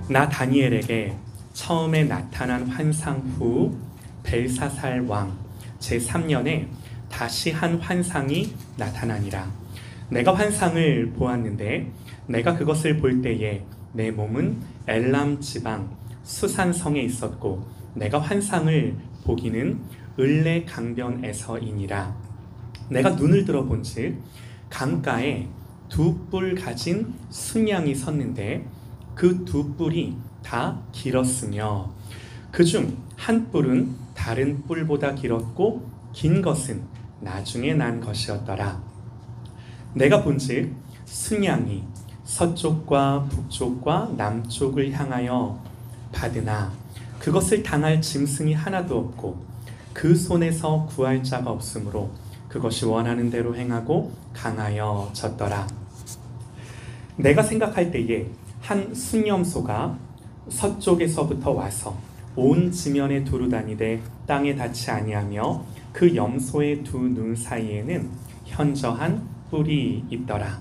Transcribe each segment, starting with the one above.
나 다니엘에게 처음에 나타난 환상 후 벨사살 왕 제3년에 다시 한 환상이 나타나니라. 내가 환상을 보았는데 내가 그것을 볼 때에 내 몸은 엘람 지방 수산성에 있었고 내가 환상을 보기는 을레 강변에서이니라. 내가 눈을 들어 본즉 강가에 두 뿔 가진 순양이 섰는데 그 두 뿔이 다 길었으며 그중 한 뿔은 다른 뿔보다 길었고 긴 것은 나중에 난 것이었더라. 내가 본즉 순양이 서쪽과 북쪽과 남쪽을 향하여 받으나 그것을 당할 짐승이 하나도 없고 그 손에서 구할 자가 없으므로 그것이 원하는 대로 행하고 강하여 졌더라. 내가 생각할 때에 한 순염소가 서쪽에서부터 와서 온 지면에 두루 다니되 땅에 닿지 아니하며 그 염소의 두 눈 사이에는 현저한 뿔이 있더라.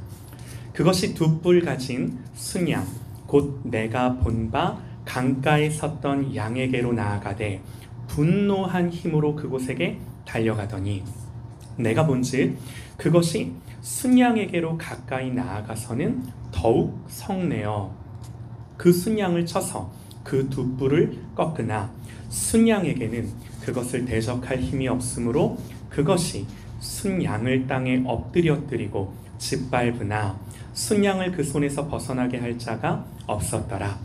그것이 두 뿔 가진 순양 곧 내가 본 바 강가에 섰던 양에게로 나아가되 분노한 힘으로 그곳에게 달려가더니 내가 본즉 그것이 순양에게로 가까이 나아가서는 더욱 성내어 그 순양을 쳐서 그 두 뿔을 꺾으나 순양에게는 그것을 대적할 힘이 없으므로 그것이 순양을 땅에 엎드려뜨리고 짓밟으나 순양을 그 손에서 벗어나게 할 자가 없었더라.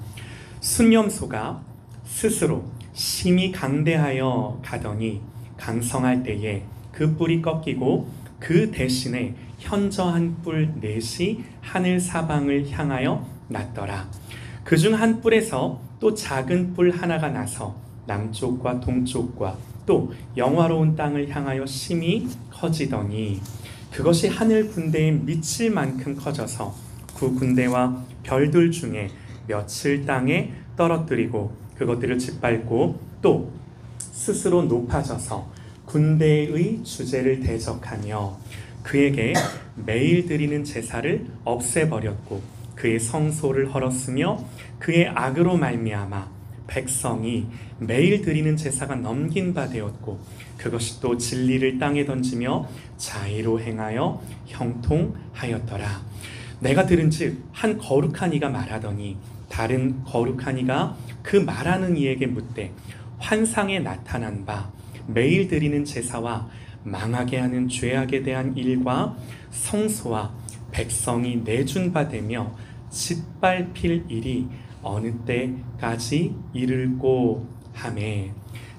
순염소가 스스로 심히 강대하여 가더니 강성할 때에 그 뿔이 꺾이고 그 대신에 현저한 뿔 넷이 하늘 사방을 향하여 났더라. 그중 한 뿔에서 또 작은 뿔 하나가 나서 남쪽과 동쪽과 또 영화로운 땅을 향하여 심히 커지더니 그것이 하늘 군대에 미칠 만큼 커져서 그 군대와 별들 중에 며칠 땅에 떨어뜨리고 그것들을 짓밟고 또 스스로 높아져서 군대의 주제를 대적하며 그에게 매일 드리는 제사를 없애버렸고 그의 성소를 헐었으며 그의 악으로 말미암아 백성이 매일 드리는 제사가 넘긴 바 되었고 그것이 또 진리를 땅에 던지며 자의로 행하여 형통하였더라. 내가 들은즉 한 거룩한 이가 말하더니 다른 거룩한 이가 그 말하는 이에게 묻되 환상에 나타난 바 매일 드리는 제사와 망하게 하는 죄악에 대한 일과 성소와 백성이 내준 바 되며 짓밟힐 일이 어느 때까지 이를꼬 하매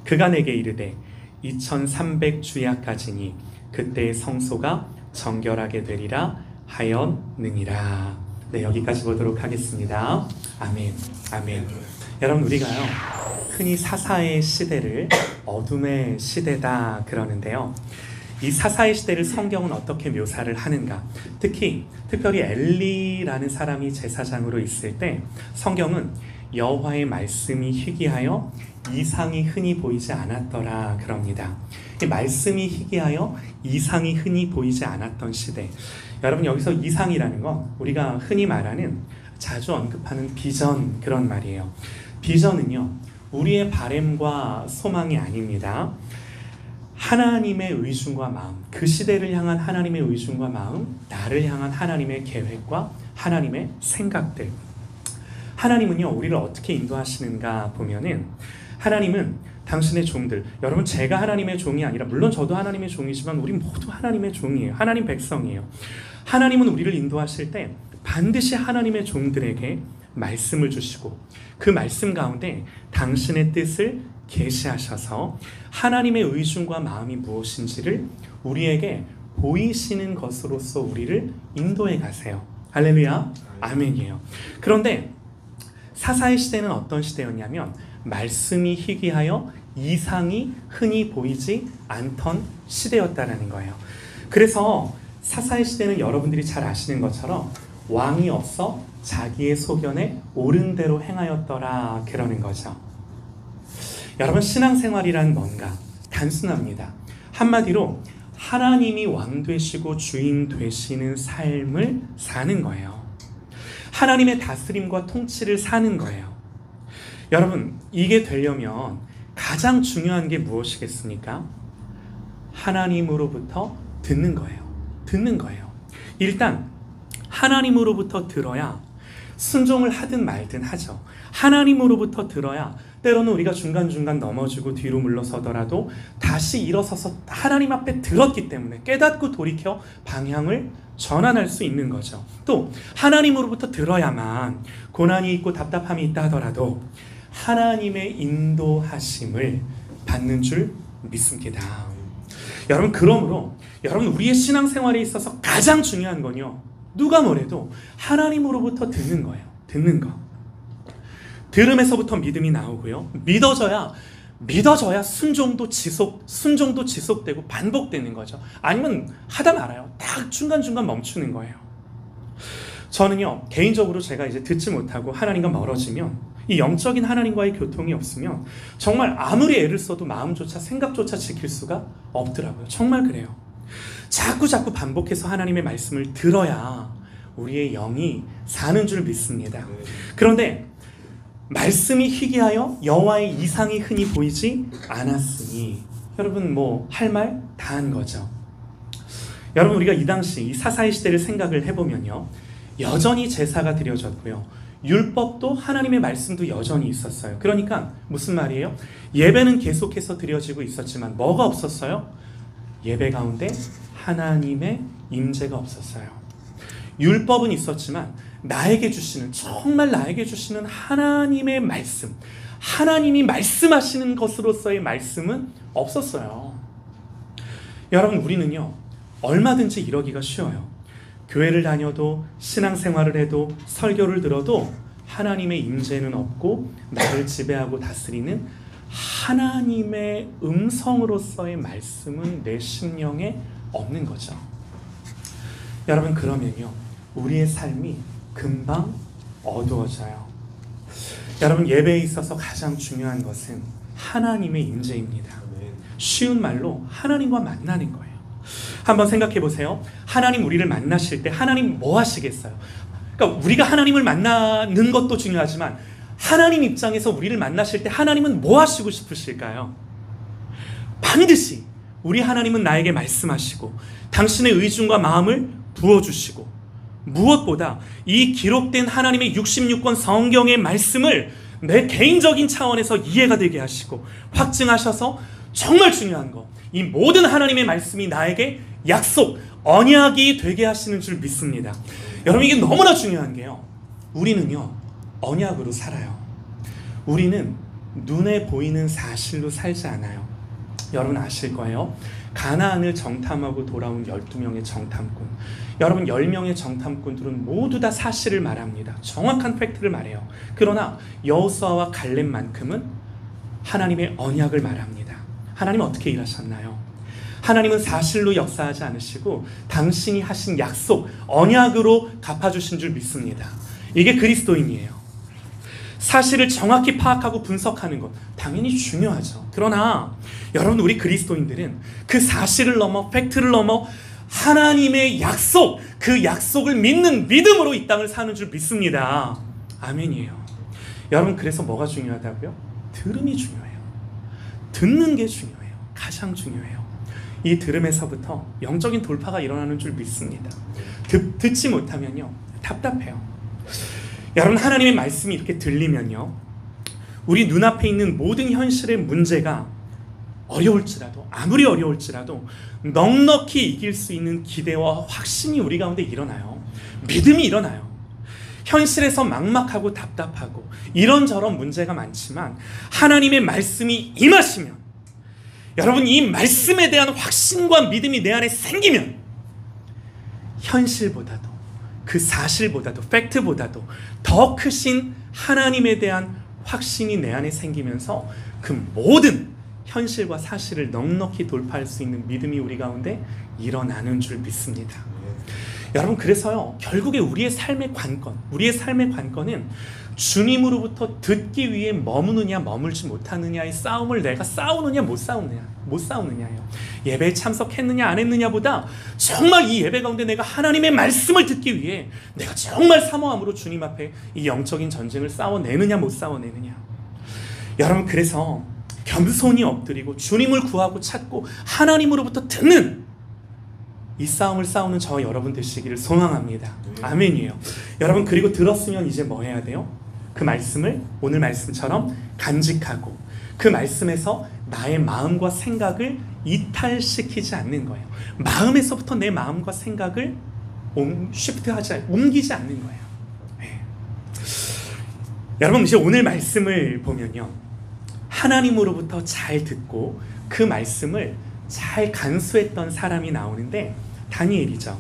그가 내게 이르되 2300주야까지니 그때의 성소가 정결하게 되리라 하였느니라. 네, 여기까지 보도록 하겠습니다. 아멘. 아멘. 여러분, 우리가요 흔히 사사의 시대를 어둠의 시대다 그러는데요. 이 사사의 시대를 성경은 어떻게 묘사를 하는가? 특별히 엘리라는 사람이 제사장으로 있을 때 성경은 여호와의 말씀이 희귀하여 이상이 흔히 보이지 않았더라 그럽니다. 이 말씀이 희귀하여 이상이 흔히 보이지 않았던 시대. 여러분, 여기서 이상이라는 건 우리가 흔히 말하는 자주 언급하는 비전 그런 말이에요. 비전은요 우리의 바램과 소망이 아닙니다. 하나님의 의중과 마음, 그 시대를 향한 하나님의 의중과 마음, 나를 향한 하나님의 계획과 하나님의 생각들. 하나님은요 우리를 어떻게 인도하시는가 보면은 하나님은 당신의 종들, 여러분 제가 하나님의 종이 아니라 물론 저도 하나님의 종이지만 우리 모두 하나님의 종이에요. 하나님 백성이에요. 하나님은 우리를 인도하실 때 반드시 하나님의 종들에게 말씀을 주시고 그 말씀 가운데 당신의 뜻을 계시하셔서 하나님의 의중과 마음이 무엇인지를 우리에게 보이시는 것으로서 우리를 인도해 가세요. 할렐루야, 아멘이에요. 그런데 사사의 시대는 어떤 시대였냐면 말씀이 희귀하여 이상이 흔히 보이지 않던 시대였다는 거예요. 그래서 사사의 시대는 여러분들이 잘 아시는 것처럼 왕이 없어 자기의 소견에 옳은 대로 행하였더라 그러는 거죠. 여러분, 신앙생활이란 뭔가? 단순합니다. 한마디로 하나님이 왕 되시고 주인 되시는 삶을 사는 거예요. 하나님의 다스림과 통치를 사는 거예요. 여러분, 이게 되려면 가장 중요한 게 무엇이겠습니까? 하나님으로부터 듣는 거예요. 듣는 거예요. 일단 하나님으로부터 들어야 순종을 하든 말든 하죠. 하나님으로부터 들어야 때로는 우리가 중간중간 넘어지고 뒤로 물러서더라도 다시 일어서서 하나님 앞에 들었기 때문에 깨닫고 돌이켜 방향을 전환할 수 있는 거죠. 또 하나님으로부터 들어야만 고난이 있고 답답함이 있다 하더라도 하나님의 인도하심을 받는 줄 믿습니다. 여러분, 그러므로 여러분, 우리의 신앙생활에 있어서 가장 중요한 건요, 누가 뭐래도 하나님으로부터 듣는 거예요. 듣는 거. 들음에서부터 믿음이 나오고요, 믿어져야 순종도 지속되고 반복되는 거죠. 아니면 하다 말아요. 딱 중간중간 멈추는 거예요. 저는요, 개인적으로 제가 이제 듣지 못하고 하나님과 멀어지면, 이 영적인 하나님과의 교통이 없으면 정말 아무리 애를 써도 마음조차 생각조차 지킬 수가 없더라고요. 정말 그래요. 자꾸 반복해서 하나님의 말씀을 들어야 우리의 영이 사는 줄 믿습니다. 그런데 말씀이 희귀하여 여호와의 이상이 흔히 보이지 않았으니, 여러분, 뭐 할 말 다 한 거죠. 여러분, 우리가 이 당시 이 사사의 시대를 생각을 해보면요, 여전히 제사가 드려졌고요, 율법도 하나님의 말씀도 여전히 있었어요. 그러니까 무슨 말이에요? 예배는 계속해서 드려지고 있었지만 뭐가 없었어요? 예배 가운데 하나님의 임재가 없었어요. 율법은 있었지만 정말 나에게 주시는 하나님의 말씀, 하나님이 말씀하시는 것으로서의 말씀은 없었어요. 여러분, 우리는요, 얼마든지 이러기가 쉬워요. 교회를 다녀도, 신앙생활을 해도, 설교를 들어도 하나님의 임재는 없고 나를 지배하고 다스리는 하나님의 음성으로서의 말씀은 내 심령에 없는 거죠. 여러분, 그러면요, 우리의 삶이 금방 어두워져요. 여러분, 예배에 있어서 가장 중요한 것은 하나님의 임재입니다. 쉬운 말로 하나님과 만나는 거예요. 한번 생각해 보세요. 하나님 우리를 만나실 때 하나님 뭐 하시겠어요? 그러니까 우리가 하나님을 만나는 것도 중요하지만 하나님 입장에서 우리를 만나실 때 하나님은 뭐 하시고 싶으실까요? 반드시 우리 하나님은 나에게 말씀하시고 당신의 의중과 마음을 부어주시고, 무엇보다 이 기록된 하나님의 66권 성경의 말씀을 내 개인적인 차원에서 이해가 되게 하시고 확증하셔서, 정말 중요한 거, 이 모든 하나님의 말씀이 나에게 약속, 언약이 되게 하시는 줄 믿습니다. 여러분, 이게 너무나 중요한 게요, 우리는요, 언약으로 살아요. 우리는 눈에 보이는 사실로 살지 않아요. 여러분 아실 거예요. 가나안을 정탐하고 돌아온 12명의 정탐꾼, 여러분 10명의 정탐꾼들은 모두 다 사실을 말합니다. 정확한 팩트를 말해요. 그러나 여호수아와 갈렙만큼은 하나님의 언약을 말합니다. 하나님 어떻게 일하셨나요? 하나님은 사실로 역사하지 않으시고 당신이 하신 약속, 언약으로 갚아주신 줄 믿습니다. 이게 그리스도인이에요. 사실을 정확히 파악하고 분석하는 것 당연히 중요하죠. 그러나 여러분, 우리 그리스도인들은 그 사실을 넘어, 팩트를 넘어 하나님의 약속, 그 약속을 믿는 믿음으로 이 땅을 사는 줄 믿습니다. 아멘이에요. 여러분, 그래서 뭐가 중요하다고요? 들음이 중요해요. 듣는 게 중요해요. 가장 중요해요. 이 들음에서부터 영적인 돌파가 일어나는 줄 믿습니다. 듣지 못하면요, 답답해요. 여러분, 하나님의 말씀이 이렇게 들리면요, 우리 눈앞에 있는 모든 현실의 문제가 어려울지라도, 아무리 어려울지라도 넉넉히 이길 수 있는 기대와 확신이 우리 가운데 일어나요. 믿음이 일어나요. 현실에서 막막하고 답답하고 이런저런 문제가 많지만 하나님의 말씀이 임하시면, 여러분, 이 말씀에 대한 확신과 믿음이 내 안에 생기면 현실보다도, 그 사실보다도, 팩트보다도 더 크신 하나님에 대한 확신이 내 안에 생기면서 그 모든 현실과 사실을 넉넉히 돌파할 수 있는 믿음이 우리 가운데 일어나는 줄 믿습니다. 여러분, 그래서요, 결국에 우리의 삶의 관건은 주님으로부터 듣기 위해 머무느냐 머물지 못하느냐의 싸움을 내가 싸우느냐 못 싸우느냐예요. 예배에 참석했느냐 안 했느냐보다 정말 이 예배 가운데 내가 하나님의 말씀을 듣기 위해 내가 정말 사모함으로 주님 앞에 이 영적인 전쟁을 싸워내느냐 못 싸워내느냐. 여러분, 그래서 겸손히 엎드리고 주님을 구하고 찾고 하나님으로부터 듣는 이 싸움을 싸우는 저와 여러분 되시기를 소망합니다. 아멘이에요. 여러분, 그리고 들었으면 이제 뭐 해야 돼요? 그 말씀을 오늘 말씀처럼 간직하고 그 말씀에서 나의 마음과 생각을 이탈시키지 않는 거예요. 마음에서부터 내 마음과 생각을 옮기지 않는 거예요. 네. 여러분, 이제 오늘 말씀을 보면요, 하나님으로부터 잘 듣고 그 말씀을 잘 간수했던 사람이 나오는데 다니엘이죠.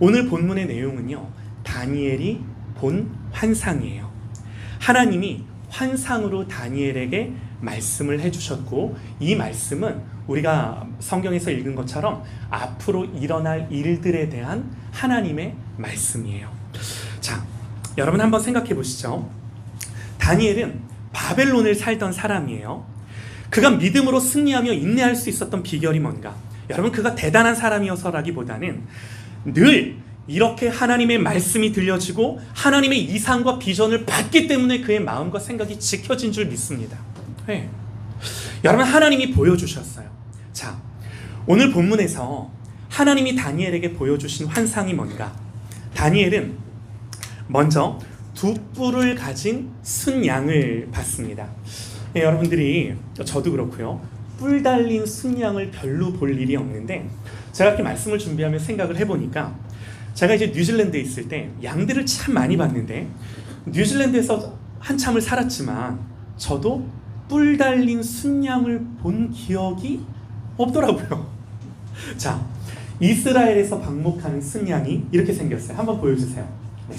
오늘 본문의 내용은요, 다니엘이 본 환상이에요. 하나님이 환상으로 다니엘에게 말씀을 해주셨고, 이 말씀은 우리가 성경에서 읽은 것처럼 앞으로 일어날 일들에 대한 하나님의 말씀이에요. 자, 여러분 한번 생각해 보시죠. 다니엘은 바벨론을 살던 사람이에요. 그가 믿음으로 승리하며 인내할 수 있었던 비결이 뭔가? 여러분, 그가 대단한 사람이어서라기보다는 늘 이렇게 하나님의 말씀이 들려지고 하나님의 이상과 비전을 받기 때문에 그의 마음과 생각이 지켜진 줄 믿습니다. 네. 여러분, 하나님이 보여주셨어요. 자, 오늘 본문에서 하나님이 다니엘에게 보여주신 환상이 뭔가? 다니엘은 먼저 두 뿔을 가진 순양을 봤습니다. 네, 여러분들이, 저도 그렇고요, 뿔 달린 순양을 별로 볼 일이 없는데, 제가 이렇게 말씀을 준비하며 생각을 해보니까, 제가 이제 뉴질랜드에 있을 때 양들을 참 많이 봤는데, 뉴질랜드에서 한참을 살았지만 저도 뿔 달린 순양을 본 기억이 없더라고요. 자, 이스라엘에서 방목하는 순양이 이렇게 생겼어요. 한번 보여주세요. 네.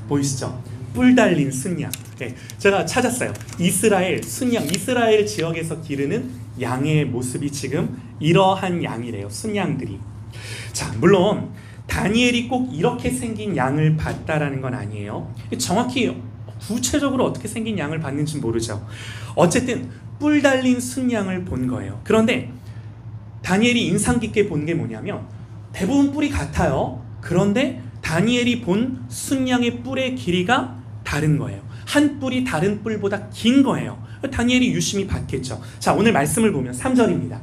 보이시죠? 뿔 달린 순양. 네, 제가 찾았어요. 이스라엘 순양, 이스라엘 지역에서 기르는 양의 모습이 지금 이러한 양이래요. 순양들이. 자, 물론 다니엘이 꼭 이렇게 생긴 양을 봤다라는 건 아니에요. 정확히 구체적으로 어떻게 생긴 양을 봤는지 모르죠. 어쨌든 뿔 달린 순양을 본 거예요. 그런데 다니엘이 인상 깊게 본 게 뭐냐면, 대부분 뿔이 같아요. 그런데 다니엘이 본 순양의 뿔의 길이가 다른 거예요. 한 뿔이 다른 뿔보다 긴 거예요. 다니엘이 유심히 봤겠죠. 자, 오늘 말씀을 보면 3절입니다.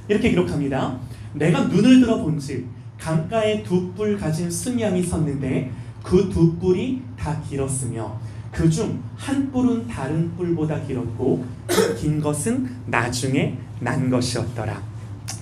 이렇게 기록합니다. 내가 눈을 들어 본즉 강가에 두 뿔 가진 순양이 섰는데 그 두 뿔이 다 길었으며 그 중 한 뿔은 다른 뿔보다 길었고 그 긴 것은 나중에 난 것이었더라.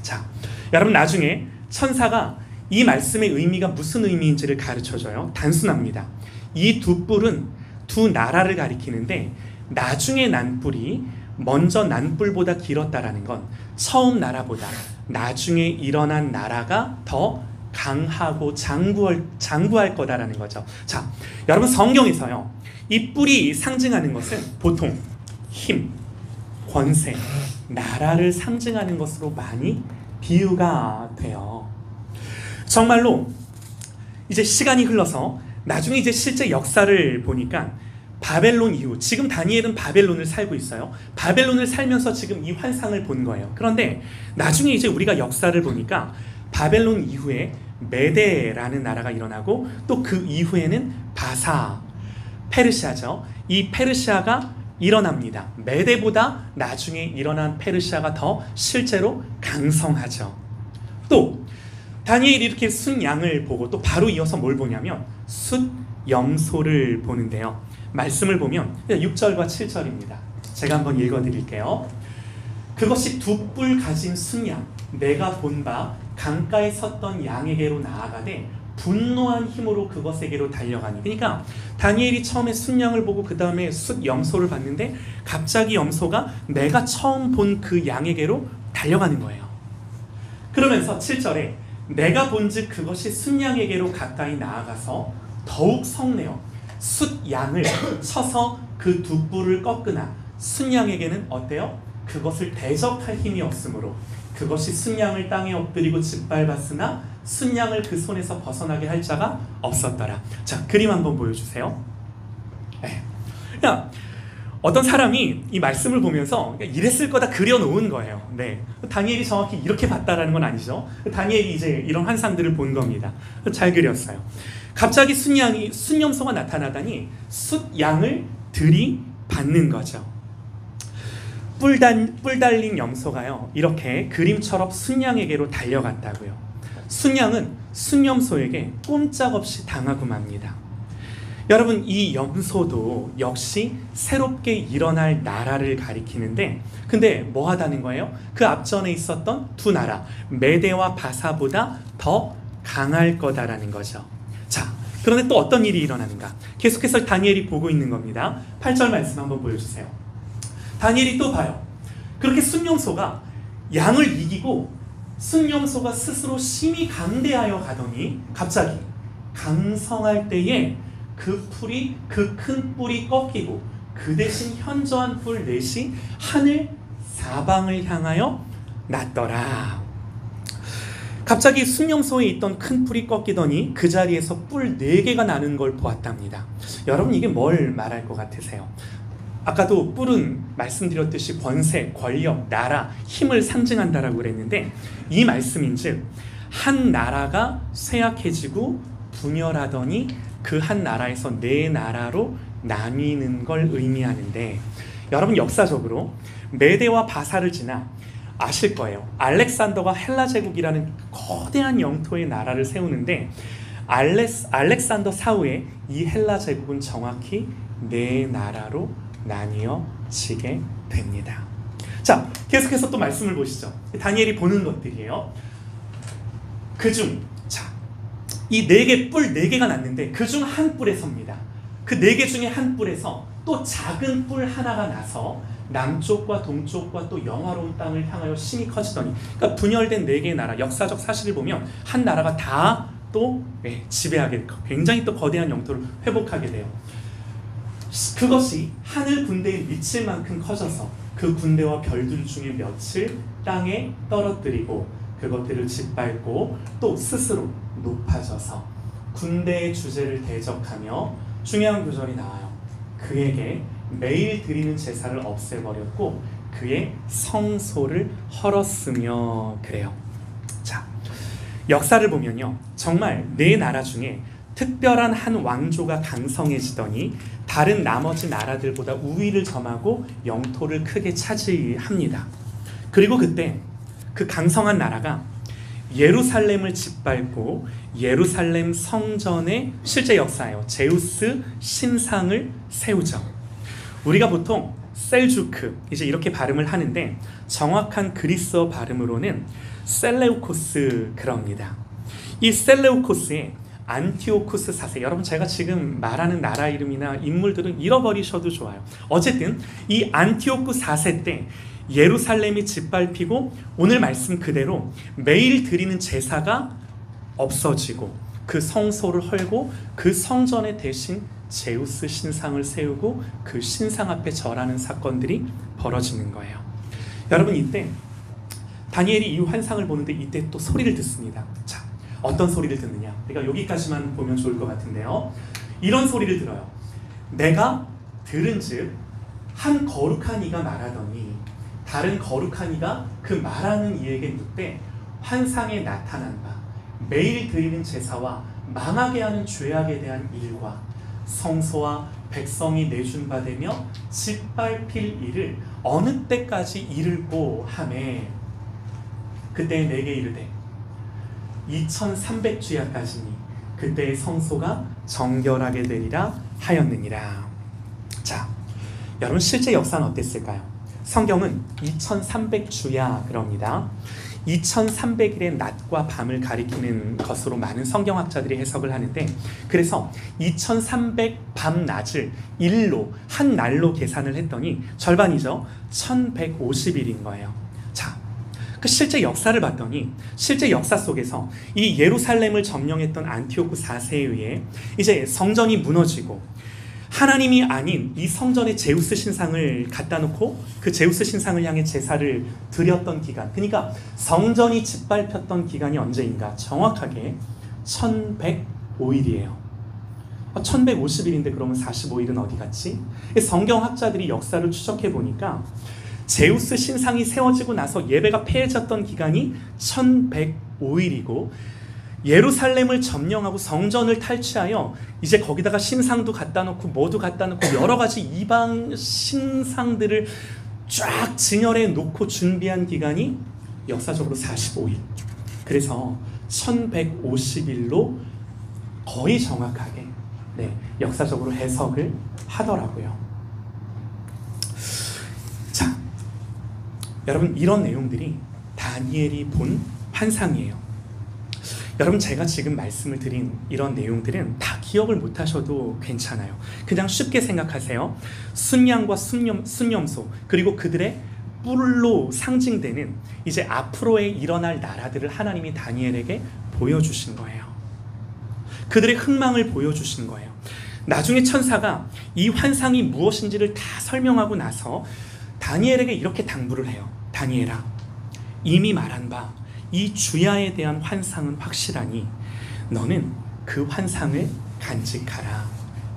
자, 여러분, 나중에 천사가 이 말씀의 의미가 무슨 의미인지를 가르쳐줘요. 단순합니다. 이 두 뿔은 두 나라를 가리키는데, 나중에 난 뿔이 먼저 난 뿔보다 길었다라는 건 처음 나라보다 나중에 일어난 나라가 더 강하고 장구할 거다라는 거죠. 자, 여러분, 성경에서요, 이 뿔이 상징하는 것은 보통 힘, 권세, 나라를 상징하는 것으로 많이 비유가 돼요. 정말로 이제 시간이 흘러서 나중에 이제 실제 역사를 보니까 바벨론 이후, 지금 다니엘은 바벨론을 살고 있어요. 바벨론을 살면서 지금 이 환상을 본 거예요. 그런데 나중에 이제 우리가 역사를 보니까 바벨론 이후에 메데라는 나라가 일어나고 또 그 이후에는 바사, 페르시아죠. 이 페르시아가 일어납니다. 메데보다 나중에 일어난 페르시아가 더 실제로 강성하죠. 또 다니엘이 이렇게 순양을 보고 또 바로 이어서 뭘 보냐면 숫염소를 보는데요. 말씀을 보면 6절과 7절입니다. 제가 한번 읽어드릴게요. 그것이 두 뿔 가진 순양, 내가 본 바 강가에 섰던 양에게로 나아가되 분노한 힘으로 그것에게로 달려가니. 그러니까 다니엘이 처음에 순양을 보고 그 다음에 숫염소를 봤는데 갑자기 염소가 내가 처음 본 그 양에게로 달려가는 거예요. 그러면서 7절에 내가 본즉 그것이 순양에게로 가까이 나아가서 더욱 성내어 숫양을 쳐서 그 두 뿔을 꺾으나 순양에게는 어때요? 그것을 대적할 힘이 없으므로 그것이 순양을 땅에 엎드리고 짓밟았으나 순양을 그 손에서 벗어나게 할 자가 없었더라. 자, 그림 한번 보여주세요. 네. 그냥 어떤 사람이 이 말씀을 보면서 이랬을 거다 그려놓은 거예요. 네. 다니엘이 정확히 이렇게 봤다라는 건 아니죠. 다니엘이 이제 이런 환상들을 본 겁니다. 잘 그렸어요. 갑자기 순염소가 나타나다니 숫양을 들이받는 거죠. 뿔 달린 염소가요, 이렇게 그림처럼 순양에게로 달려갔다고요. 순양은 순염소에게 꼼짝없이 당하고 맙니다. 여러분, 이 염소도 역시 새롭게 일어날 나라를 가리키는데, 근데 뭐 하다는 거예요? 그 앞전에 있었던 두 나라, 메대와 바사보다 더 강할 거다라는 거죠. 자, 그런데 또 어떤 일이 일어나는가? 계속해서 다니엘이 보고 있는 겁니다. 8절 말씀 한번 보여주세요. 다니엘이 또 봐요. 그렇게 순염소가 양을 이기고 순염소가 스스로 심히 강대하여 가더니 갑자기 강성할 때에 그 큰 뿔이 꺾이고 그 대신 현저한 뿔 넷이 하늘 사방을 향하여 났더라. 갑자기 순염소에 있던 큰 뿔이 꺾이더니 그 자리에서 뿔 4개가 나는 걸 보았답니다. 여러분, 이게 뭘 말할 것 같으세요? 아까도 뿔은 말씀드렸듯이 권세, 권력, 나라, 힘을 상징한다라고 그랬는데, 이 말씀인즉 한 나라가 쇠약해지고 분열하더니 그 한 나라에서 4나라로 나뉘는 걸 의미하는데, 여러분, 역사적으로 메대와 바사를 지나 아실 거예요. 알렉산더가 헬라 제국이라는 거대한 영토의 나라를 세우는데, 알렉산더 사후에 이 헬라 제국은 정확히 4나라로 나뉘어지게 됩니다. 자, 계속해서 또 말씀을 보시죠. 다니엘이 보는 것들이에요. 그중 이 4개 뿔 4개가 났는데 그중 한 뿔에 섭니다. 그 4개 중에 한 뿔에서 또 작은 뿔 하나가 나서 남쪽과 동쪽과 또 영화로운 땅을 향하여 심히 커지더니, 그러니까 분열된 4개의 나라, 역사적 사실을 보면 한 나라가 다 또 지배하게, 굉장히 또 거대한 영토를 회복하게 돼요. 그것이 하늘 군대에 미칠 만큼 커져서 그 군대와 별들 중에 몇을 땅에 떨어뜨리고 그것들을 짓밟고 또 스스로 높아져서 군대의 주제를 대적하며, 중요한 구절이 나와요. 그에게 매일 드리는 제사를 없애버렸고 그의 성소를 헐었으며 그래요. 자, 역사를 보면요, 정말 4나라 중에 특별한 한 왕조가 강성해지더니 다른 나머지 나라들보다 우위를 점하고 영토를 크게 차지합니다. 그리고 그때 그 강성한 나라가 예루살렘을 짓밟고 예루살렘 성전의 실제 역사예요. 제우스 신상을 세우죠. 우리가 보통 셀주크, 이제 이렇게 발음을 하는데 정확한 그리스어 발음으로는 셀레우코스 그럽니다. 이 셀레우코스의 안티오쿠스 4세, 여러분 제가 지금 말하는 나라 이름이나 인물들은 잃어버리셔도 좋아요. 어쨌든 이 안티오쿠스 4세 때 예루살렘이 짓밟히고 오늘 말씀 그대로 매일 드리는 제사가 없어지고 그 성소를 헐고 그 성전에 대신 제우스 신상을 세우고 그 신상 앞에 절하는 사건들이 벌어지는 거예요. 여러분, 이때 다니엘이 이 환상을 보는데 이때 또 소리를 듣습니다. 자, 어떤 소리를 듣느냐? 그러니까 여기까지만 보면 좋을 것 같은데요. 이런 소리를 들어요. 내가 들은즉 한 거룩한 이가 말하더니 다른 거룩한 이가 그 말하는 이에게 묻되, 환상에 나타난 바 매일 드리는 제사와 망하게 하는 죄악에 대한 일과 성소와 백성이 내준 바 되며 짓밟힐 일을 어느 때까지 이르고 하매, 그때 내게 이르되 2300주야까지니 그때의 성소가 정결하게 되리라 하였느니라. 자, 여러분, 실제 역사는 어땠을까요? 성경은 2300주야 그럽니다. 2300일의 낮과 밤을 가리키는 것으로 많은 성경학자들이 해석을 하는데, 그래서 2300 밤낮을 일로, 한 날로 계산을 했더니 절반이죠. 1150일인 거예요. 자, 그 실제 역사를 봤더니 실제 역사 속에서 이 예루살렘을 점령했던 안티오쿠 4세에 의해 이제 성전이 무너지고 하나님이 아닌 이 성전에 제우스 신상을 갖다 놓고 그 제우스 신상을 향해 제사를 드렸던 기간, 그러니까 성전이 짓밟혔던 기간이 언제인가? 정확하게 1105일이에요. 1150일인데 그러면 45일은 어디 갔지? 성경학자들이 역사를 추적해 보니까 제우스 신상이 세워지고 나서 예배가 폐해졌던 기간이 1105일이고 예루살렘을 점령하고 성전을 탈취하여 이제 거기다가 신상도 갖다 놓고 뭐도 갖다 놓고 여러 가지 이방 신상들을 쫙 진열해 놓고 준비한 기간이 역사적으로 45일. 그래서 1150일로 거의 정확하게 역사적으로 해석을 하더라고요. 자, 여러분, 이런 내용들이 다니엘이 본 환상이에요. 여러분, 제가 지금 말씀을 드린 이런 내용들은 다 기억을 못 하셔도 괜찮아요. 그냥 쉽게 생각하세요. 순양과 순념소, 그리고 그들의 뿔로 상징되는 이제 앞으로에 일어날 나라들을 하나님이 다니엘에게 보여주신 거예요. 그들의 흥망을 보여주신 거예요. 나중에 천사가 이 환상이 무엇인지를 다 설명하고 나서 다니엘에게 이렇게 당부를 해요. 다니엘아, 이미 말한 바 이 주야에 대한 환상은 확실하니 너는 그 환상을 간직하라.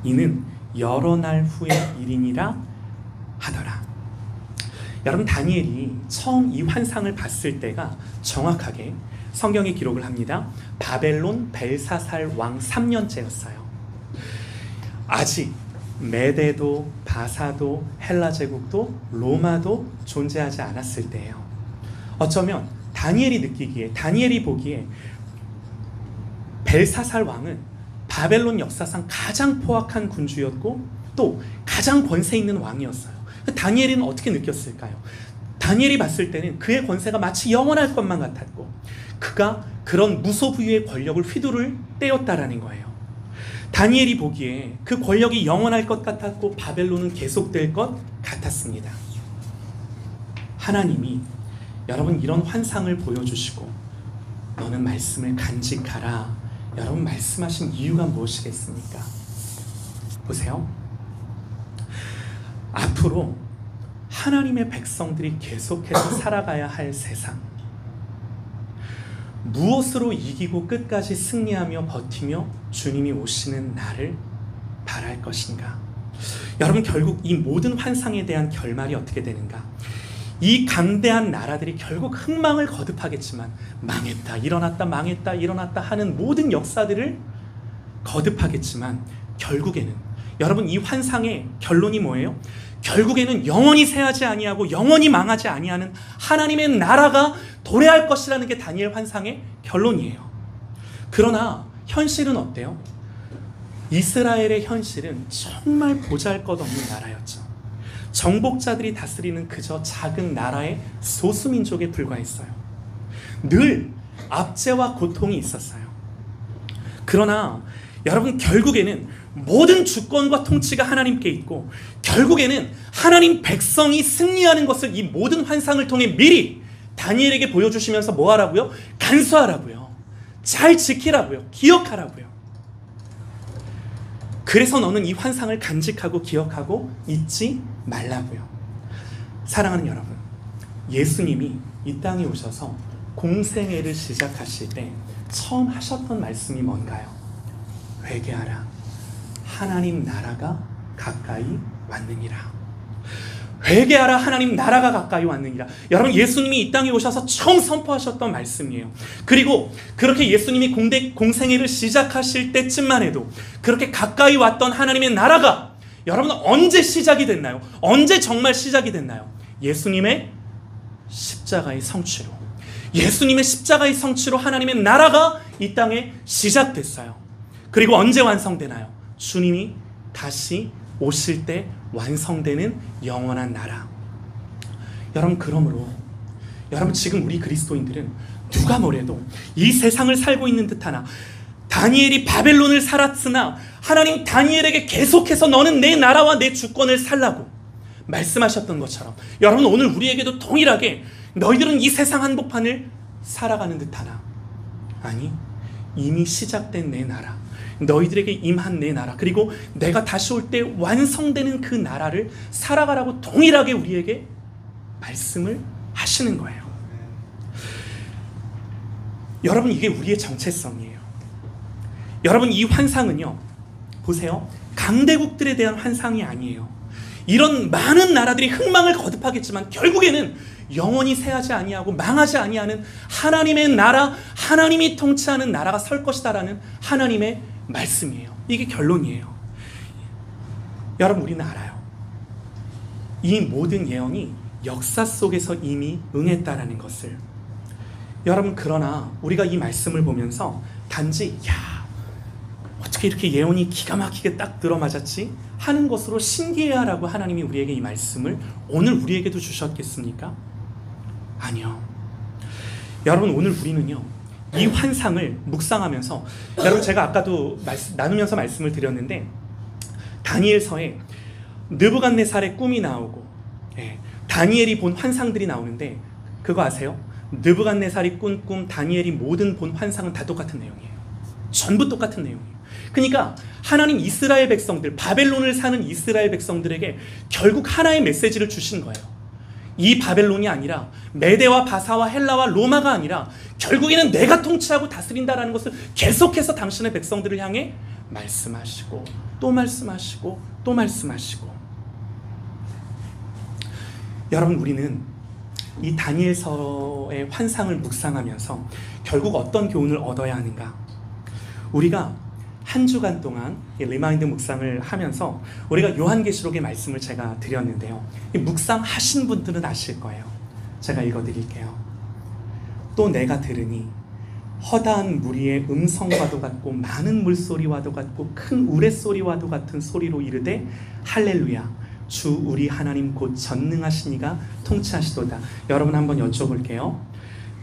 이는 여러 날 후의 일이니라 하더라. 여러분, 다니엘이 처음 이 환상을 봤을 때가 정확하게 성경에 기록을 합니다. 바벨론 벨사살 왕 3년째였어요. 아직 메데도 바사도 헬라 제국도 로마도 존재하지 않았을 때예요. 어쩌면 다니엘이 보기에 벨사살 왕은 바벨론 역사상 가장 포악한 군주였고 또 가장 권세 있는 왕이었어요. 다니엘은 어떻게 느꼈을까요? 다니엘이 봤을 때는 그의 권세가 마치 영원할 것만 같았고 그가 그런 무소부유의 권력을 휘두를 때였다라는 거예요. 다니엘이 보기에 그 권력이 영원할 것 같았고 바벨론은 계속될 것 같았습니다. 하나님이 여러분 이런 환상을 보여주시고 너는 말씀을 간직하라, 여러분 말씀하신 이유가 무엇이겠습니까? 보세요. 앞으로 하나님의 백성들이 계속해서 살아가야 할 세상, 무엇으로 이기고 끝까지 승리하며 버티며 주님이 오시는 날을 바랄 것인가? 여러분, 결국 이 모든 환상에 대한 결말이 어떻게 되는가? 이 강대한 나라들이 결국 흥망을 거듭하겠지만 망했다, 일어났다, 망했다, 일어났다 하는 모든 역사들을 거듭하겠지만 결국에는 여러분 이 환상의 결론이 뭐예요? 결국에는 영원히 새하지 아니하고 영원히 망하지 아니하는 하나님의 나라가 도래할 것이라는 게 다니엘 환상의 결론이에요. 그러나 현실은 어때요? 이스라엘의 현실은 정말 보잘것없는 나라였죠. 정복자들이 다스리는 그저 작은 나라의 소수민족에 불과했어요. 늘 압제와 고통이 있었어요. 그러나 여러분, 결국에는 모든 주권과 통치가 하나님께 있고 결국에는 하나님 백성이 승리하는 것을 이 모든 환상을 통해 미리 다니엘에게 보여주시면서 뭐 하라고요? 간수하라고요. 잘 지키라고요. 기억하라고요. 그래서 너는 이 환상을 간직하고 기억하고 잊지 말라고요. 사랑하는 여러분, 예수님이 이 땅에 오셔서 공생애를 시작하실 때 처음 하셨던 말씀이 뭔가요? 회개하라, 하나님 나라가 가까이 왔느니라. 회개하라, 하나님 나라가 가까이 왔느니라. 여러분, 예수님이 이 땅에 오셔서 처음 선포하셨던 말씀이에요. 그리고 그렇게 예수님이 공생애를 시작하실 때쯤만 해도 그렇게 가까이 왔던 하나님의 나라가 여러분 언제 시작이 됐나요? 언제 정말 시작이 됐나요? 예수님의 십자가의 성취로. 예수님의 십자가의 성취로 하나님의 나라가 이 땅에 시작됐어요. 그리고 언제 완성되나요? 주님이 다시 오실 때 완성되는 영원한 나라. 여러분, 그러므로 여러분 지금 우리 그리스도인들은 누가 뭐래도 이 세상을 살고 있는 듯하나 다니엘이 바벨론을 살았으나 하나님 다니엘에게 계속해서 너는 내 나라와 내 주권을 살라고 말씀하셨던 것처럼 여러분 오늘 우리에게도 동일하게 너희들은 이 세상 한복판을 살아가는 듯하나 아니, 이미 시작된 내 나라, 너희들에게 임한 내 나라, 그리고 내가 다시 올 때 완성되는 그 나라를 살아가라고 동일하게 우리에게 말씀을 하시는 거예요. 여러분, 이게 우리의 정체성이에요. 여러분, 이 환상은요, 보세요, 강대국들에 대한 환상이 아니에요. 이런 많은 나라들이 흥망을 거듭하겠지만 결국에는 영원히 새하지 아니하고 망하지 아니하는 하나님의 나라, 하나님이 통치하는 나라가 설 것이다라는 하나님의 말씀이에요. 이게 결론이에요. 여러분, 우리는 알아요. 이 모든 예언이 역사 속에서 이미 응했다라는 것을. 여러분, 그러나 우리가 이 말씀을 보면서 단지 어떻게 이렇게 예언이 기가 막히게 딱 들어맞았지 하는 것으로 신기해하라고 하나님이 우리에게 이 말씀을 오늘 우리에게도 주셨겠습니까? 아니요. 여러분, 오늘 우리는요, 이 환상을 묵상하면서, 여러분, 제가 아까도 나누면서 말씀을 드렸는데, 다니엘서에 느부갓네살의 꿈이 나오고, 다니엘이 본 환상들이 나오는데, 그거 아세요? 느부갓네살이 꾼 꿈, 다니엘이 모든 본 환상은 다 똑같은 내용이에요. 전부 똑같은 내용이에요. 그러니까 하나님 이스라엘 백성들, 바벨론을 사는 이스라엘 백성들에게 결국 하나의 메시지를 주신 거예요. 이 바벨론이 아니라 메대와 바사와 헬라와 로마가 아니라 결국에는 내가 통치하고 다스린다라는 것을 계속해서 당신의 백성들을 향해 말씀하시고 또 말씀하시고 또 말씀하시고. 여러분, 우리는 이 다니엘서의 환상을 묵상하면서 결국 어떤 교훈을 얻어야 하는가? 우리가 한 주간 동안 리마인드 묵상을 하면서 우리가 요한계시록의 말씀을 제가 드렸는데요, 이 묵상하신 분들은 아실 거예요. 제가 읽어드릴게요. 또 내가 들으니 허다한 무리의 음성과도 같고 많은 물소리와도 같고 큰 우레소리와도 같은 소리로 이르되 할렐루야, 주 우리 하나님 곧 전능하신 이가 통치하시도다. 여러분, 한번 여쭤볼게요.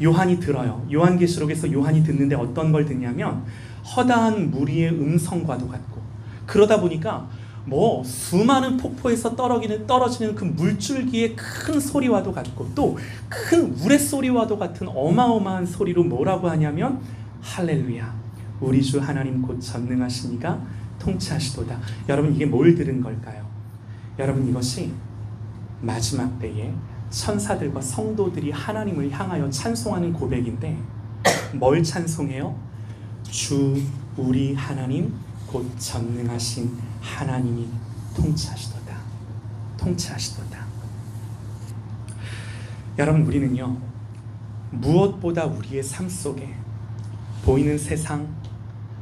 요한이 들어요. 요한계시록에서 요한이 듣는데 어떤 걸 듣냐면 허다한 무리의 음성과도 같고, 그러다 보니까 수많은 폭포에서 떨어지는 그 물줄기의 큰 소리와도 같고, 또 큰 우레소리와도 같은 어마어마한 소리로 뭐라고 하냐면 할렐루야, 우리 주 하나님 곧 전능하신 이가 통치하시도다. 여러분, 이게 뭘 들은 걸까요? 여러분, 이것이 마지막 때에 천사들과 성도들이 하나님을 향하여 찬송하는 고백인데, 뭘 찬송해요? 주 우리 하나님 곧 전능하신 하나님이 통치하시도다. 통치하시도다. 여러분, 우리는요, 무엇보다 우리의 삶 속에 보이는 세상,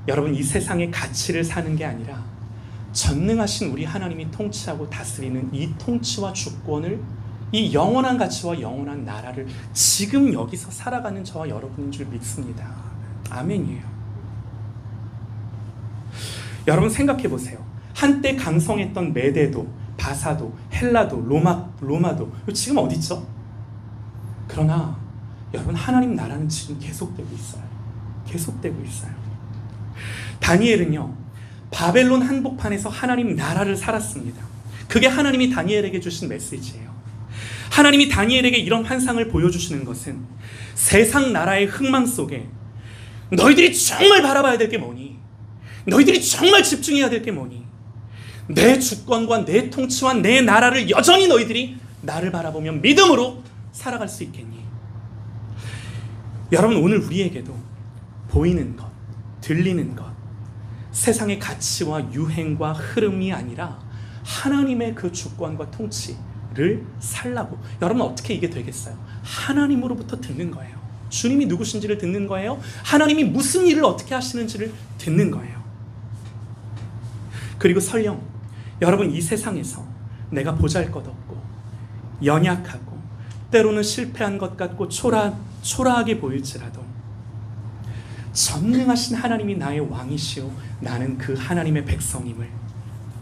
여러분, 이 세상의 가치를 사는 게 아니라 전능하신 우리 하나님이 통치하고 다스리는 이 통치와 주권을, 이 영원한 가치와 영원한 나라를 지금 여기서 살아가는 저와 여러분인 줄 믿습니다. 아멘이에요. 여러분, 생각해 보세요. 한때 강성했던 메대도, 바사도, 헬라도, 로마도 지금 어디 있죠? 그러나 여러분, 하나님 나라는 지금 계속되고 있어요. 계속되고 있어요. 다니엘은요, 바벨론 한복판에서 하나님 나라를 살았습니다. 그게 하나님이 다니엘에게 주신 메시지예요. 하나님이 다니엘에게 이런 환상을 보여주시는 것은 세상 나라의 흥망 속에 너희들이 정말 바라봐야 될 게 뭐니? 너희들이 정말 집중해야 될 게 뭐니? 내 주권과 내 통치와 내 나라를 여전히 너희들이 나를 바라보며 믿음으로 살아갈 수 있겠니? 여러분, 오늘 우리에게도 보이는 것, 들리는 것, 세상의 가치와 유행과 흐름이 아니라 하나님의 그 주권과 통치를 살라고. 여러분, 어떻게 이게 되겠어요? 하나님으로부터 듣는 거예요. 주님이 누구신지를 듣는 거예요. 하나님이 무슨 일을 어떻게 하시는지를 듣는 거예요. 그리고 설령 여러분, 이 세상에서 내가 보잘것없고 연약하고 때로는 실패한 것 같고 초라하게 보일지라도 전능하신 하나님이 나의 왕이시오, 나는 그 하나님의 백성임을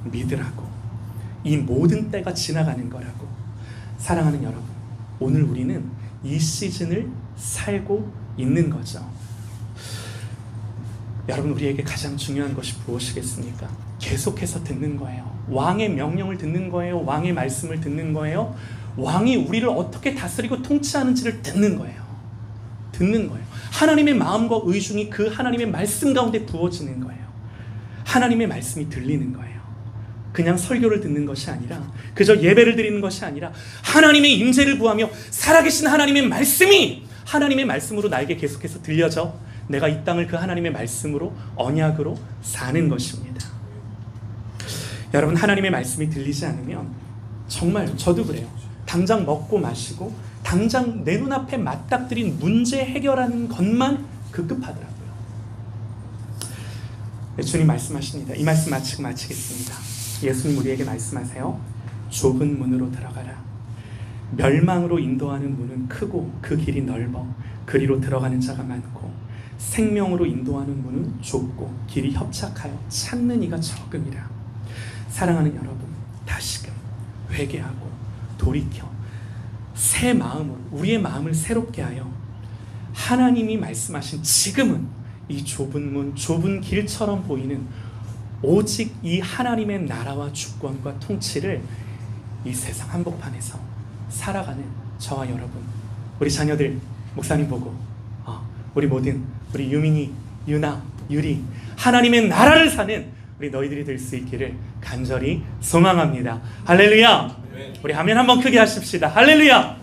믿으라고. 이 모든 때가 지나가는 거라고. 사랑하는 여러분, 오늘 우리는 이 시즌을 살고 있는 거죠. 여러분, 우리에게 가장 중요한 것이 무엇이겠습니까? 계속해서 듣는 거예요. 왕의 명령을 듣는 거예요. 왕의 말씀을 듣는 거예요. 왕이 우리를 어떻게 다스리고 통치하는지를 듣는 거예요. 듣는 거예요. 하나님의 마음과 의중이 그 하나님의 말씀 가운데 부어지는 거예요. 하나님의 말씀이 들리는 거예요. 그냥 설교를 듣는 것이 아니라, 그저 예배를 드리는 것이 아니라 하나님의 임재를 구하며 살아계신 하나님의 말씀이 하나님의 말씀으로 나에게 계속해서 들려져 내가 이 땅을 그 하나님의 말씀으로, 언약으로 사는 것입니다. 여러분, 하나님의 말씀이 들리지 않으면 정말 저도 그래요. 당장 먹고 마시고 당장 내 눈앞에 맞닥뜨린 문제 해결하는 것만 급급하더라고요. 주님 말씀하십니다. 이 말씀 마치겠습니다. 예수님 우리에게 말씀하세요. 좁은 문으로 들어가라. 멸망으로 인도하는 문은 크고 그 길이 넓어 그리로 들어가는 자가 많고 생명으로 인도하는 문은 좁고 길이 협착하여 찾는 이가 적음이라. 사랑하는 여러분, 다시금 회개하고 돌이켜 새 마음으로 우리의 마음을 새롭게 하여 하나님이 말씀하신 지금은 이 좁은 문, 좁은 길처럼 보이는 오직 이 하나님의 나라와 주권과 통치를 이 세상 한복판에서 살아가는 저와 여러분, 우리 자녀들, 목사님 보고 우리 모든 우리 유민이, 유나, 유리 하나님의 나라를 사는 우리 너희들이 될 수 있기를 간절히 소망합니다. 할렐루야. 우리 아멘 한번 크게 하십시다. 할렐루야.